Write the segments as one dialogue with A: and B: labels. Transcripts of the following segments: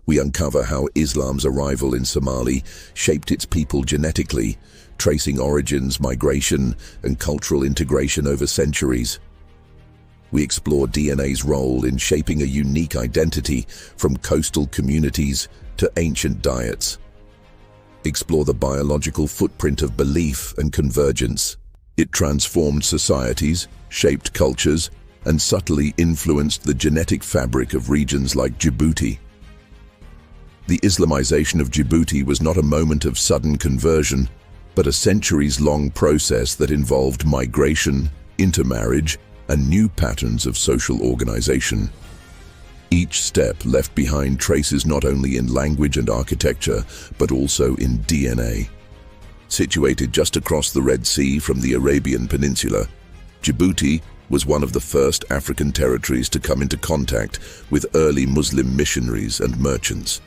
A: We uncover how Islam's arrival in Somali shaped its people genetically, tracing origins, migration, and cultural integration over centuries. We explore DNA's role in shaping a unique identity from coastal communities to ancient diets. Explore the biological footprint of belief and convergence. It transformed societies, shaped cultures, and subtly influenced the genetic fabric of regions like Djibouti. The Islamization of Djibouti was not a moment of sudden conversion, but a centuries-long process that involved migration, intermarriage, and new patterns of social organization. Each step left behind traces not only in language and architecture, but also in DNA. Situated just across the Red Sea from the Arabian Peninsula, Djibouti was one of the first African territories to come into contact with early Muslim missionaries and merchants.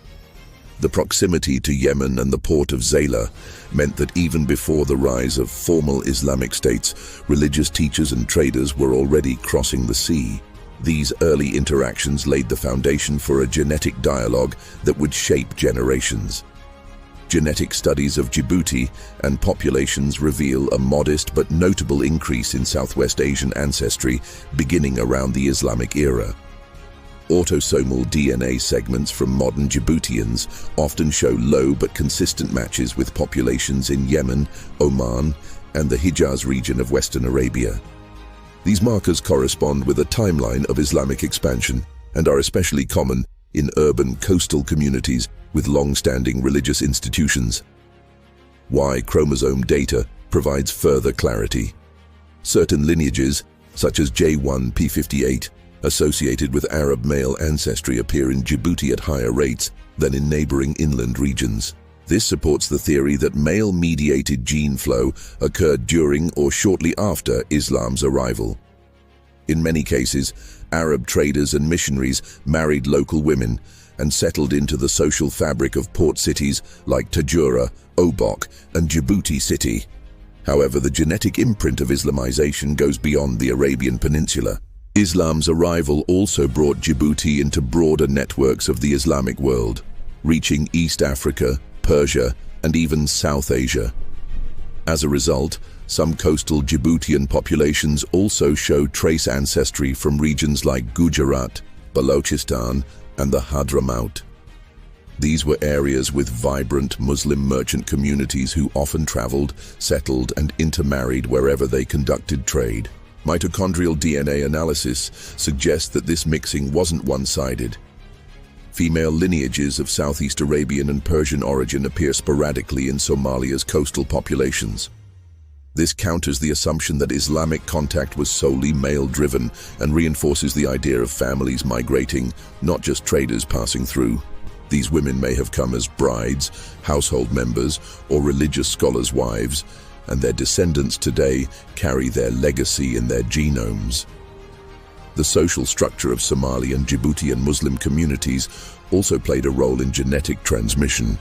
A: The proximity to Yemen and the port of Zayla meant that even before the rise of formal Islamic states, religious teachers and traders were already crossing the sea. These early interactions laid the foundation for a genetic dialogue that would shape generations. Genetic studies of Djibouti and populations reveal a modest but notable increase in Southwest Asian ancestry beginning around the Islamic era. Autosomal DNA segments from modern Djiboutians often show low but consistent matches with populations in Yemen, Oman, and the Hijaz region of Western Arabia. These markers correspond with a timeline of Islamic expansion and are especially common in urban coastal communities with long-standing religious institutions. Y chromosome data provides further clarity. Certain lineages, such as J1P58, associated with Arab male ancestry, appear in Djibouti at higher rates than in neighboring inland regions. This supports the theory that male-mediated gene flow occurred during or shortly after Islam's arrival. In many cases, Arab traders and missionaries married local women and settled into the social fabric of port cities like Tajura, Obok, and Djibouti City. However, the genetic imprint of Islamization goes beyond the Arabian Peninsula. Islam's arrival also brought Djibouti into broader networks of the Islamic world, reaching East Africa, Persia, and even South Asia. As a result, some coastal Djiboutian populations also show trace ancestry from regions like Gujarat, Balochistan, and the Hadramaut. These were areas with vibrant Muslim merchant communities who often traveled, settled, and intermarried wherever they conducted trade. Mitochondrial DNA analysis suggests that this mixing wasn't one-sided. Female lineages of Southeast Arabian and Persian origin appear sporadically in Somalia's coastal populations. This counters the assumption that Islamic contact was solely male-driven and reinforces the idea of families migrating, not just traders passing through. These women may have come as brides, household members, or religious scholars' wives, and their descendants today carry their legacy in their genomes. The social structure of Somali and Djiboutian Muslim communities also played a role in genetic transmission.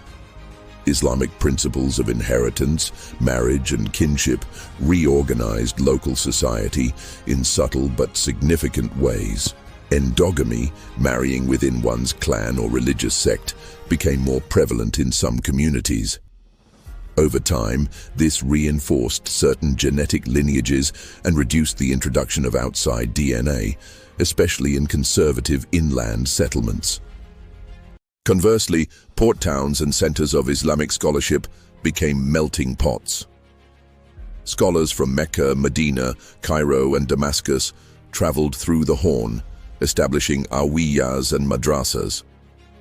A: Islamic principles of inheritance, marriage, and kinship reorganized local society in subtle but significant ways. Endogamy, marrying within one's clan or religious sect, became more prevalent in some communities. Over time, this reinforced certain genetic lineages and reduced the introduction of outside DNA, especially in conservative inland settlements. Conversely, port towns and centers of Islamic scholarship became melting pots. Scholars from Mecca, Medina, Cairo, and Damascus traveled through the Horn, establishing awiyas and madrasas.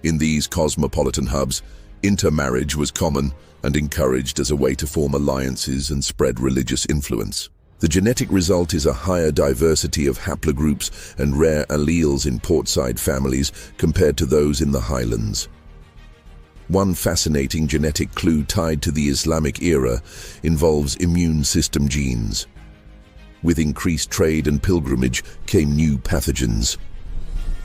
A: In these cosmopolitan hubs, intermarriage was common and encouraged as a way to form alliances and spread religious influence. The genetic result is a higher diversity of haplogroups and rare alleles in portside families compared to those in the highlands. One fascinating genetic clue tied to the Islamic era involves immune system genes. With increased trade and pilgrimage came new pathogens.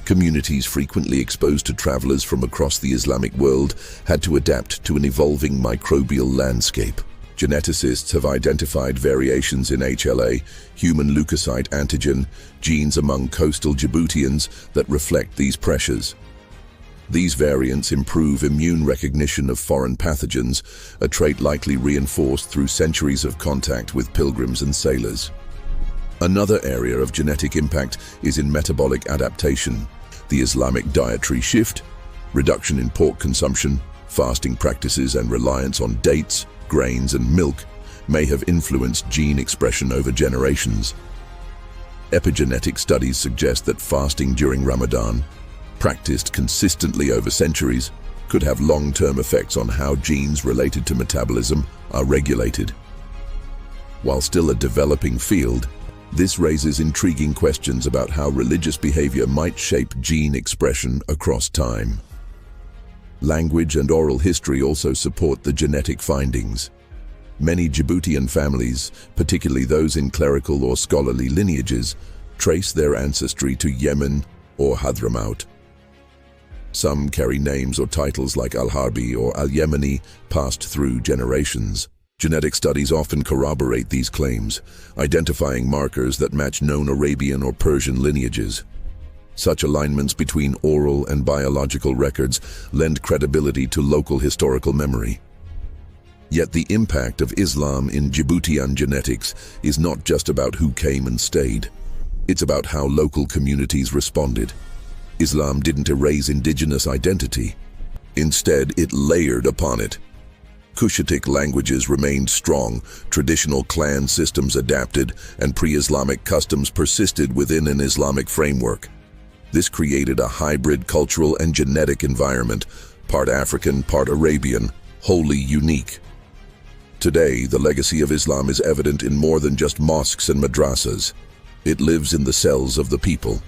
A: Communities frequently exposed to travelers from across the Islamic world had to adapt to an evolving microbial landscape. Geneticists have identified variations in HLA, human leukocyte antigen, genes among coastal Djiboutians that reflect these pressures. These variants improve immune recognition of foreign pathogens, a trait likely reinforced through centuries of contact with pilgrims and sailors. Another area of genetic impact is in metabolic adaptation. The Islamic dietary shift, reduction in pork consumption, fasting practices, and reliance on dates, grains, and milk may have influenced gene expression over generations. Epigenetic studies suggest that fasting during Ramadan, practiced consistently over centuries, could have long-term effects on how genes related to metabolism are regulated. While still a developing field, this raises intriguing questions about how religious behavior might shape gene expression across time. Language and oral history also support the genetic findings. Many Djiboutian families, particularly those in clerical or scholarly lineages, trace their ancestry to Yemen or Hadramaut. Some carry names or titles like Al-Harbi or Al-Yemeni passed through generations. Genetic studies often corroborate these claims, identifying markers that match known Arabian or Persian lineages. Such alignments between oral and biological records lend credibility to local historical memory. Yet the impact of Islam in Djiboutian genetics is not just about who came and stayed. It's about how local communities responded. Islam didn't erase indigenous identity. Instead, it layered upon it. Cushitic languages remained strong, traditional clan systems adapted, and pre-Islamic customs persisted within an Islamic framework. This created a hybrid cultural and genetic environment, part African, part Arabian, wholly unique. Today, the legacy of Islam is evident in more than just mosques and madrasas. It lives in the cells of the people.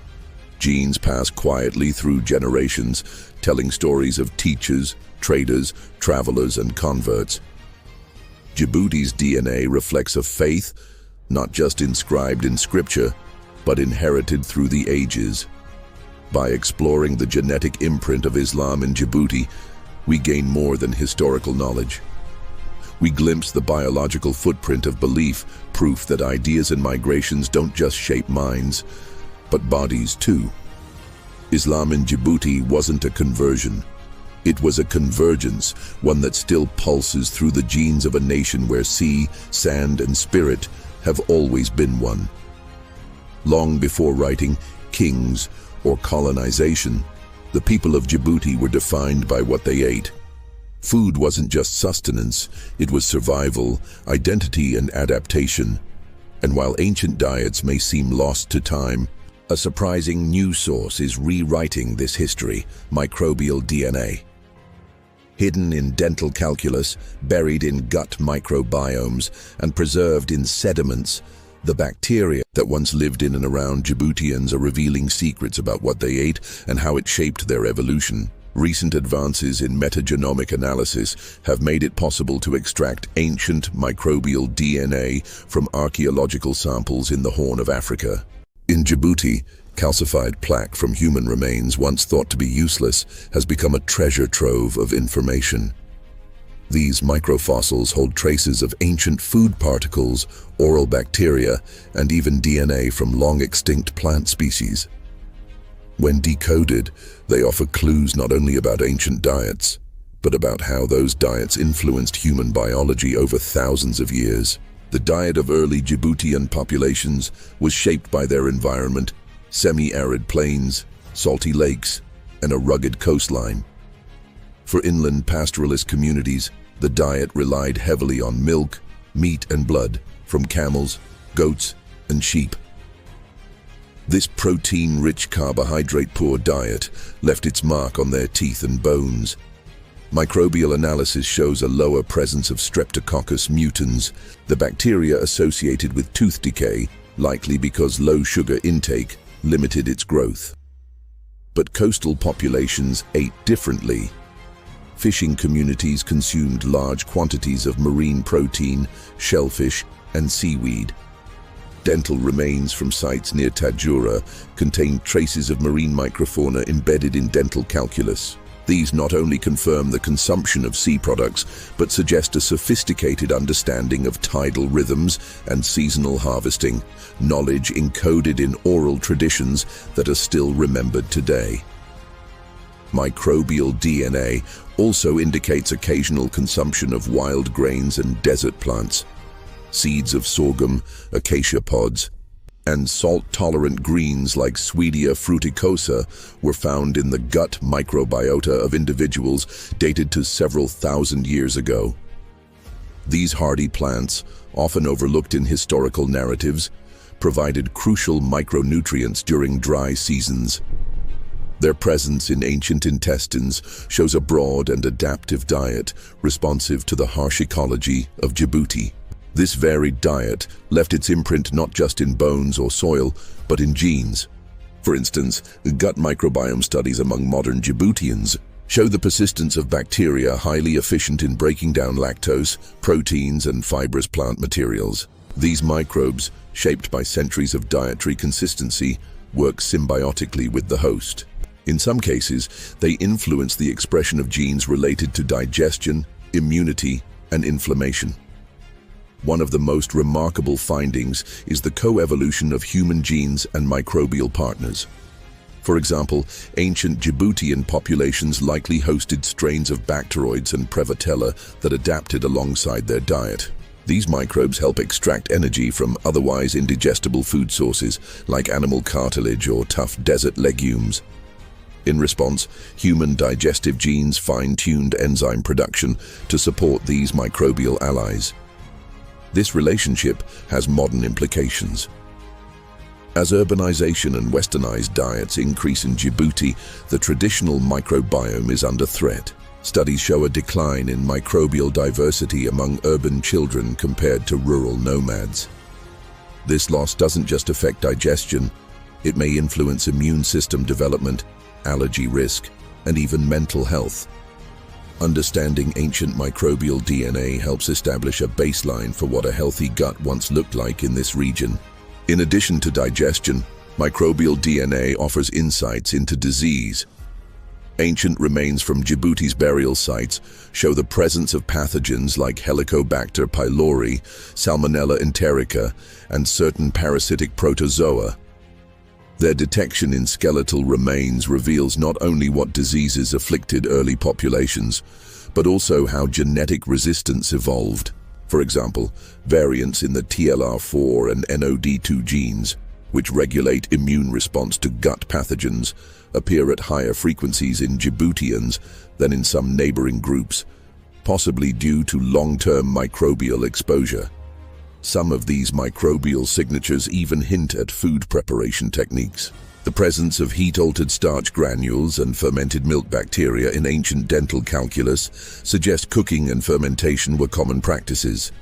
A: Genes pass quietly through generations, telling stories of teachers, traders, travelers, and converts. Djibouti's DNA reflects a faith, not just inscribed in scripture, but inherited through the ages. By exploring the genetic imprint of Islam in Djibouti, we gain more than historical knowledge. We glimpse the biological footprint of belief, proof that ideas and migrations don't just shape minds, but bodies too. Islam in Djibouti wasn't a conversion. It was a convergence, one that still pulses through the genes of a nation where sea, sand, and spirit have always been one. Long before writing, kings, or colonization, the people of Djibouti were defined by what they ate. Food wasn't just sustenance, it was survival, identity, and adaptation. And while ancient diets may seem lost to time, a surprising new source is rewriting this history: microbial DNA. Hidden in dental calculus, buried in gut microbiomes, and preserved in sediments, the bacteria that once lived in and around Djiboutians are revealing secrets about what they ate and how it shaped their evolution. Recent advances in metagenomic analysis have made it possible to extract ancient microbial DNA from archaeological samples in the Horn of Africa. In Djibouti, calcified plaque from human remains, once thought to be useless, has become a treasure trove of information. These microfossils hold traces of ancient food particles, oral bacteria, and even DNA from long-extinct plant species. When decoded, they offer clues not only about ancient diets, but about how those diets influenced human biology over thousands of years. The diet of early Djiboutian populations was shaped by their environment: semi-arid plains, salty lakes, and a rugged coastline. For inland pastoralist communities, the diet relied heavily on milk, meat, and blood from camels, goats, and sheep. This protein-rich, carbohydrate-poor diet left its mark on their teeth and bones. Microbial analysis shows a lower presence of Streptococcus mutans, the bacteria associated with tooth decay, likely because low sugar intake limited its growth. But coastal populations ate differently. Fishing communities consumed large quantities of marine protein, shellfish, and seaweed. Dental remains from sites near Tadjoura contain traces of marine microfauna embedded in dental calculus. These not only confirm the consumption of sea products, but suggest a sophisticated understanding of tidal rhythms and seasonal harvesting, knowledge encoded in oral traditions that are still remembered today. Microbial DNA also indicates occasional consumption of wild grains and desert plants. Seeds of sorghum, acacia pods, and salt-tolerant greens like Swedia fruticosa were found in the gut microbiota of individuals dated to several thousand years ago. These hardy plants, often overlooked in historical narratives, provided crucial micronutrients during dry seasons. Their presence in ancient intestines shows a broad and adaptive diet responsive to the harsh ecology of Djibouti. This varied diet left its imprint not just in bones or soil, but in genes. For instance, gut microbiome studies among modern Djiboutians show the persistence of bacteria highly efficient in breaking down lactose, proteins, and fibrous plant materials. These microbes, shaped by centuries of dietary consistency, work symbiotically with the host. In some cases, they influence the expression of genes related to digestion, immunity, and inflammation. One of the most remarkable findings is the coevolution of human genes and microbial partners. For example, ancient Djiboutian populations likely hosted strains of bacteroids and Prevotella that adapted alongside their diet. These microbes help extract energy from otherwise indigestible food sources like animal cartilage or tough desert legumes. In response, human digestive genes fine-tuned enzyme production to support these microbial allies. This relationship has modern implications. As urbanization and westernized diets increase in Djibouti, the traditional microbiome is under threat. Studies show a decline in microbial diversity among urban children compared to rural nomads. This loss doesn't just affect digestion, it may influence immune system development, allergy risk, and even mental health. Understanding ancient microbial DNA helps establish a baseline for what a healthy gut once looked like in this region. In addition to digestion, microbial DNA offers insights into disease. Ancient remains from Djibouti's burial sites show the presence of pathogens like Helicobacter pylori, Salmonella enterica, and certain parasitic protozoa. Their detection in skeletal remains reveals not only what diseases afflicted early populations, but also how genetic resistance evolved. For example, variants in the TLR4 and NOD2 genes, which regulate immune response to gut pathogens, appear at higher frequencies in Djiboutians than in some neighboring groups, possibly due to long-term microbial exposure. Some of these microbial signatures even hint at food preparation techniques. The presence of heat-altered starch granules and fermented milk bacteria in ancient dental calculus suggest cooking and fermentation were common practices.